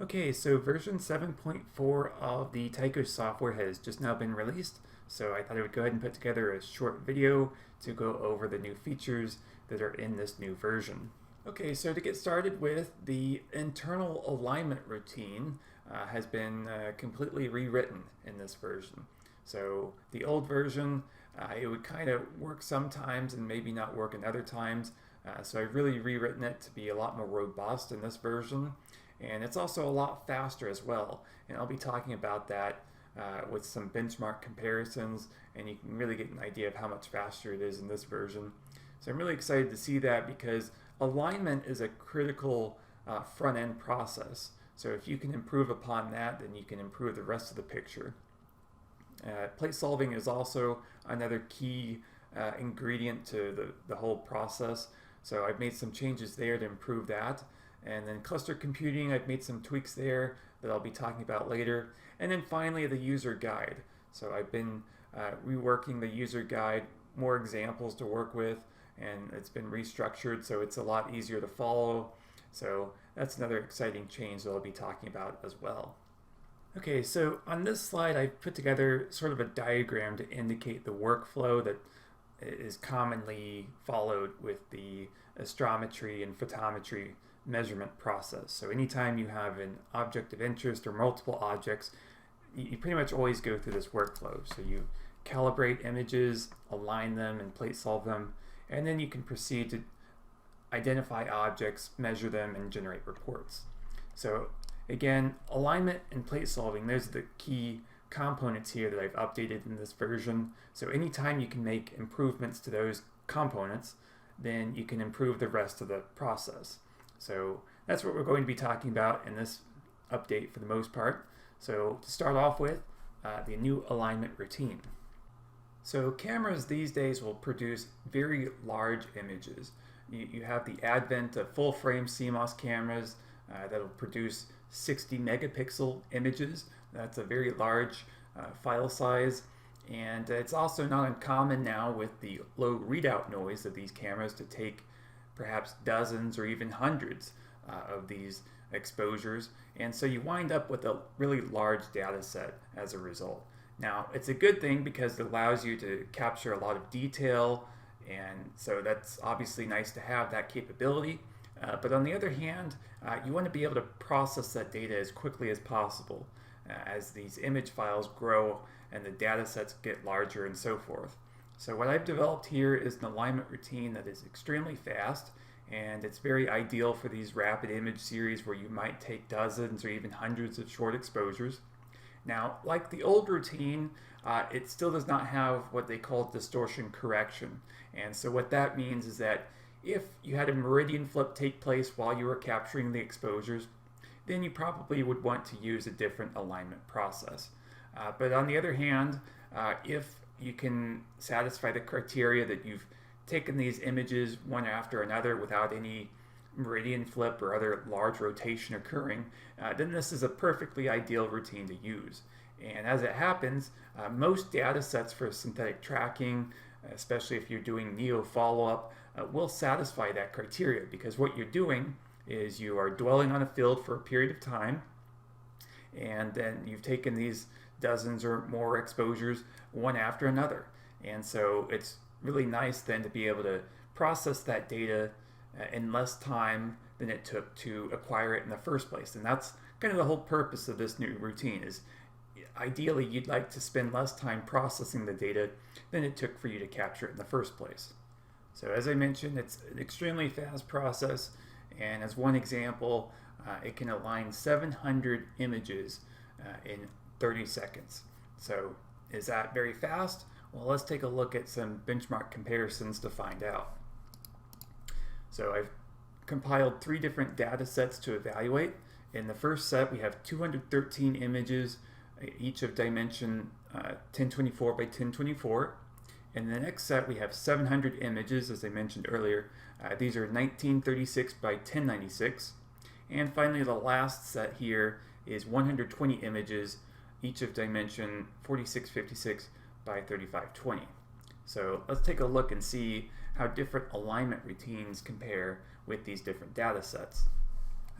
Okay, so version 7.4 of the Tycho software has just now been released, so I thought I would go ahead and put together a short video to go over the new features that are in this new version. Okay, so to get started with, the internal alignment routine has been completely rewritten in this version. So the old version, it would kind of work sometimes and maybe not work in other times, so I've really rewritten it to be a lot more robust in this version. And it's also a lot faster as well. And I'll be talking about that with some benchmark comparisons, and you can really get an idea of how much faster it is in this version. So I'm really excited to see that because alignment is a critical front-end process. So if you can improve upon that, then you can improve the rest of the picture. Plate solving is also another key ingredient to the whole process. So I've made some changes there to improve that. And then cluster computing, I've made some tweaks there that I'll be talking about later. And then finally, the user guide. So I've been reworking the user guide, more examples to work with, and it's been restructured so it's a lot easier to follow. So that's another exciting change that I'll be talking about as well. Okay, so on this slide, I've put together sort of a diagram to indicate the workflow that is commonly followed with the astrometry and photometry measurement process. So anytime you have an object of interest or multiple objects, you pretty much always go through this workflow. So you calibrate images, align them, and plate solve them, and then you can proceed to identify objects, measure them, and generate reports. So again, alignment and plate solving, those are the key components here that I've updated in this version. So anytime you can make improvements to those components, then you can improve the rest of the process. So that's what we're going to be talking about in this update for the most part. So to start off with, the new alignment routine. So cameras these days will produce very large images. You have the advent of full frame CMOS cameras that'll produce 60 megapixel images. That's a very large file size. And it's also not uncommon now with the low readout noise of these cameras to take perhaps dozens or even hundreds of these exposures, and so you wind up with a really large data set as a result. Now, it's a good thing because it allows you to capture a lot of detail, and so that's obviously nice to have that capability, but on the other hand, you want to be able to process that data as quickly as possible as these image files grow and the data sets get larger and so forth. So what I've developed here is an alignment routine that is extremely fast, and it's very ideal for these rapid image series where you might take dozens or even hundreds of short exposures. Now, like the old routine, it still does not have what they call distortion correction. And so what that means is that if you had a meridian flip take place while you were capturing the exposures, then you probably would want to use a different alignment process. But on the other hand, if you can satisfy the criteria that you've taken these images one after another without any meridian flip or other large rotation occurring, then this is a perfectly ideal routine to use. And as it happens, most data sets for synthetic tracking, especially if you're doing neo follow-up, will satisfy that criteria, because what you're doing is you are dwelling on a field for a period of time, and then you've taken these dozens or more exposures one after another. And so it's really nice then to be able to process that data in less time than it took to acquire it in the first place. And that's kind of the whole purpose of this new routine. Is ideally you'd like to spend less time processing the data than it took for you to capture it in the first place. So as I mentioned, it's an extremely fast process, and as one example, it can align 700 images in 30 seconds. So is that very fast? Well, let's take a look at some benchmark comparisons to find out. So I've compiled 3 different data sets to evaluate. In the first set, we have 213 images, each of dimension 1024 by 1024. In the next set, we have 700 images, as I mentioned earlier. These are 1936 by 1096. And finally, the last set here is 120 images, each of dimension 4656 by 3520. So let's take a look and see how different alignment routines compare with these different data sets.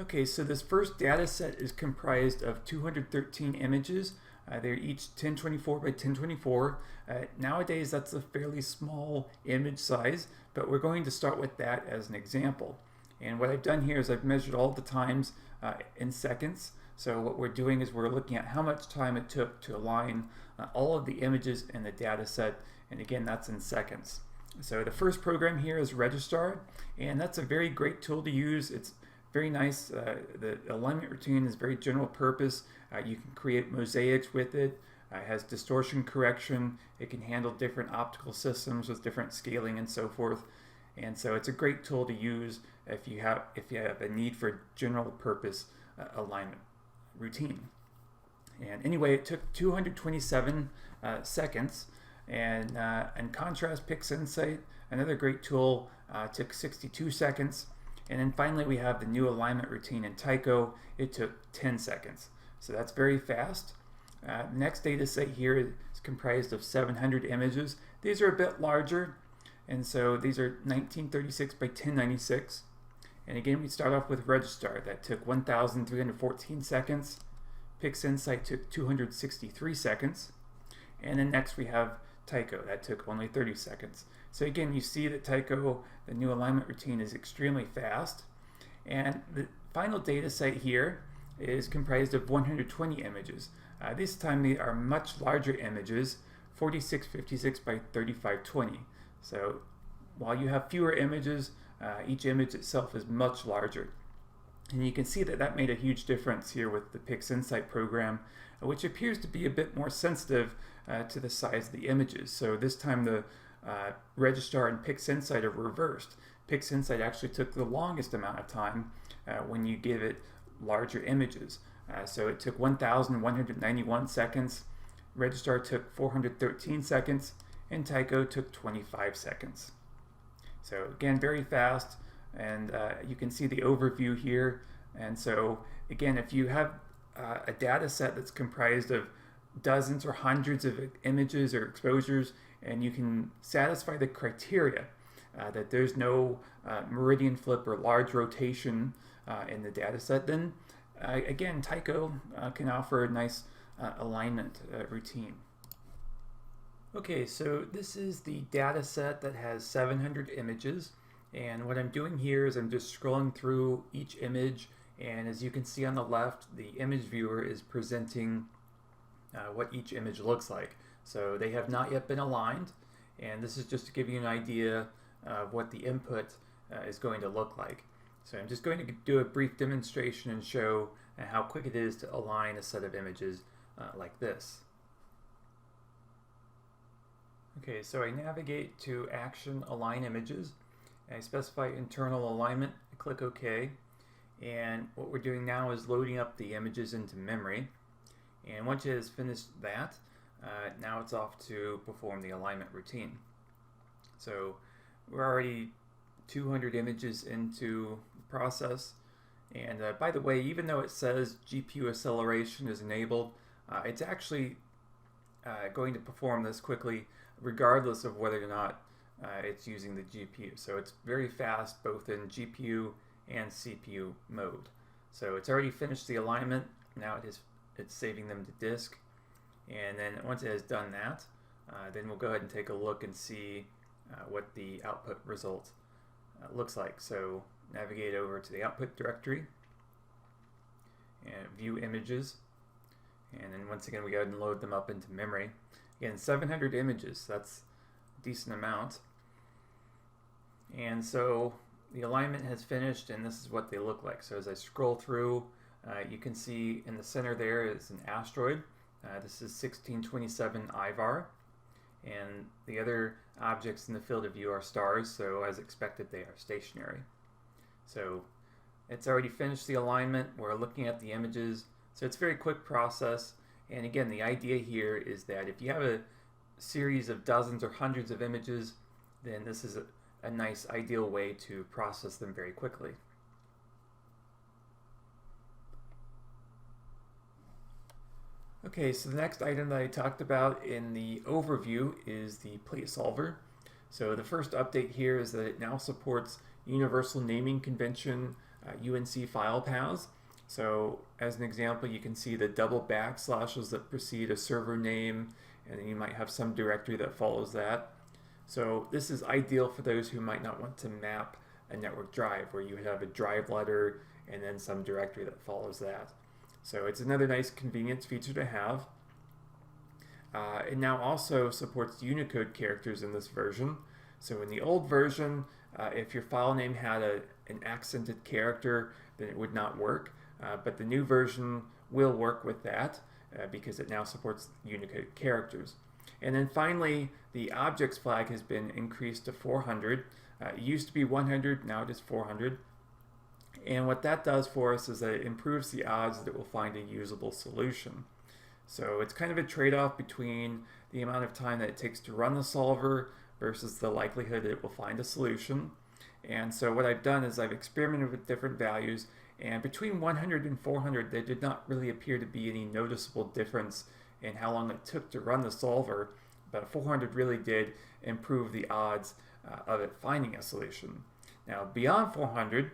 Okay, so this first data set is comprised of 213 images. They're each 1024 by 1024. Nowadays, that's a fairly small image size, but we're going to start with that as an example. And what I've done here is I've measured all the times in seconds. So what we're doing is we're looking at how much time it took to align all of the images in the data set, and again, that's in seconds. So the first program here is Registrar, and that's a very great tool to use. It's very nice. The alignment routine is very general purpose. You can create mosaics with it. It has distortion correction. It can handle different optical systems with different scaling and so forth. And so it's a great tool to use if you have a need for general purpose alignment routine. And anyway, it took 227 seconds. And Contrast PixInsight, another great tool, took 62 seconds. And then finally we have the new alignment routine in Tycho. It took 10 seconds. So that's very fast. Next data set here is comprised of 700 images. These are a bit larger, and so these are 1936 by 1096. And again, we start off with Registrar. That took 1,314 seconds. PixInsight took 263 seconds. And then next we have Tycho. That took only 30 seconds. So again, you see that Tycho, the new alignment routine, is extremely fast. And the final data set here is comprised of 120 images. This time they are much larger images, 4656 by 3520. So while you have fewer images, each image itself is much larger. And you can see that that made a huge difference here with the PixInsight program, which appears to be a bit more sensitive to the size of the images. So this time the Registrar and PixInsight are reversed. PixInsight actually took the longest amount of time when you give it larger images. So it took 1,191 seconds, Registrar took 413 seconds, and Tycho took 25 seconds. So again, very fast, and you can see the overview here. And so again, if you have a data set that's comprised of dozens or hundreds of images or exposures, and you can satisfy the criteria that there's no meridian flip or large rotation in the data set, then again, Tycho can offer a nice alignment routine. Okay, so this is the data set that has 700 images, and what I'm doing here is I'm just scrolling through each image, and as you can see on the left, the image viewer is presenting what each image looks like. So they have not yet been aligned, and this is just to give you an idea of what the input is going to look like. So I'm just going to do a brief demonstration and show how quick it is to align a set of images like this. Okay, so I navigate to Action Align Images. I specify internal alignment, I click OK, and what we're doing now is loading up the images into memory. And once it has finished that, now it's off to perform the alignment routine. So we're already 200 images into the process, and by the way, even though it says GPU acceleration is enabled, it's actually going to perform this quickly regardless of whether or not it's using the GPU. So it's very fast both in GPU and CPU mode. So it's already finished the alignment. Now it's saving them to disk, and then once it has done that, then we'll go ahead and take a look and see what the output result looks like. So navigate over to the output directory and view images, and then once again we go ahead and load them up into memory. Again, 700 images, that's a decent amount. And so the alignment has finished, and this is what they look like. So as I scroll through, you can see in the center there is an asteroid. This is 1627 Ivar, and the other objects in the field of view are stars, so as expected they are stationary. So it's already finished the alignment, we're looking at the images, so it's a very quick process. And again, the idea here is that if you have a series of dozens or hundreds of images, then this is a nice ideal way to process them very quickly. Okay, so the next item that I talked about in the overview is the plate solver. So the first update here is that it now supports Universal Naming Convention UNC file paths. So as an example, you can see the double backslashes that precede a server name, and then you might have some directory that follows that. So this is ideal for those who might not want to map a network drive, where you would have a drive letter and then some directory that follows that. So it's another nice convenience feature to have. It now also supports Unicode characters in this version. So in the old version, if your file name had an accented character, then it would not work. But the new version will work with that because it now supports Unicode characters. And then finally, the objects flag has been increased to 400. It used to be 100, now it is 400. And what that does for us is that it improves the odds that it will find a usable solution. So it's kind of a trade-off between the amount of time that it takes to run the solver versus the likelihood that it will find a solution. And so what I've done is I've experimented with different values, and between 100 and 400 there did not really appear to be any noticeable difference in how long it took to run the solver, but 400 really did improve the odds of it finding a solution. Now beyond 400,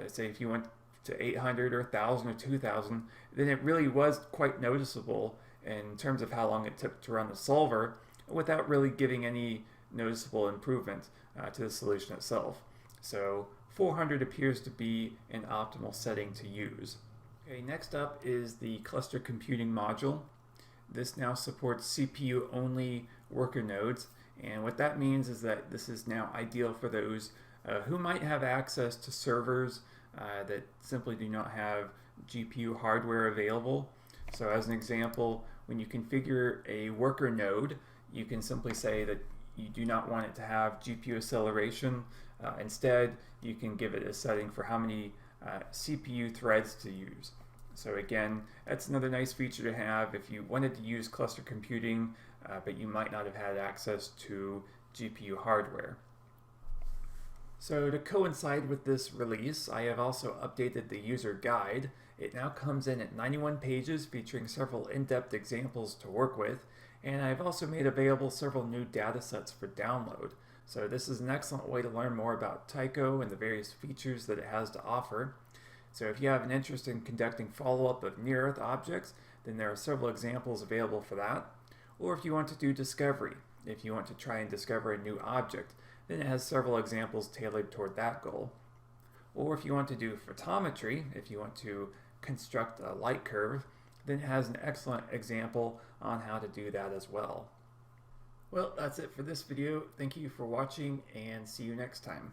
say if you went to 800 or 1,000 or 2,000, then it really was quite noticeable in terms of how long it took to run the solver without really giving any noticeable improvement to the solution itself. So 400 appears to be an optimal setting to use. Okay, next up is the cluster computing module. This now supports CPU-only worker nodes, and what that means is that this is now ideal for those who might have access to servers that simply do not have GPU hardware available. So as an example, when you configure a worker node, you can simply say that you do not want it to have GPU acceleration. Instead, you can give it a setting for how many CPU threads to use. So again, that's another nice feature to have if you wanted to use cluster computing, but you might not have had access to GPU hardware. So to coincide with this release, I have also updated the user guide. It now comes in at 91 pages featuring several in-depth examples to work with, and I've also made available several new datasets for download. So this is an excellent way to learn more about Tycho and the various features that it has to offer. So if you have an interest in conducting follow-up of near-Earth objects, then there are several examples available for that. Or if you want to do discovery, if you want to try and discover a new object, then it has several examples tailored toward that goal. Or if you want to do photometry, if you want to construct a light curve, then it has an excellent example on how to do that as well. Well, that's it for this video. Thank you for watching, and see you next time.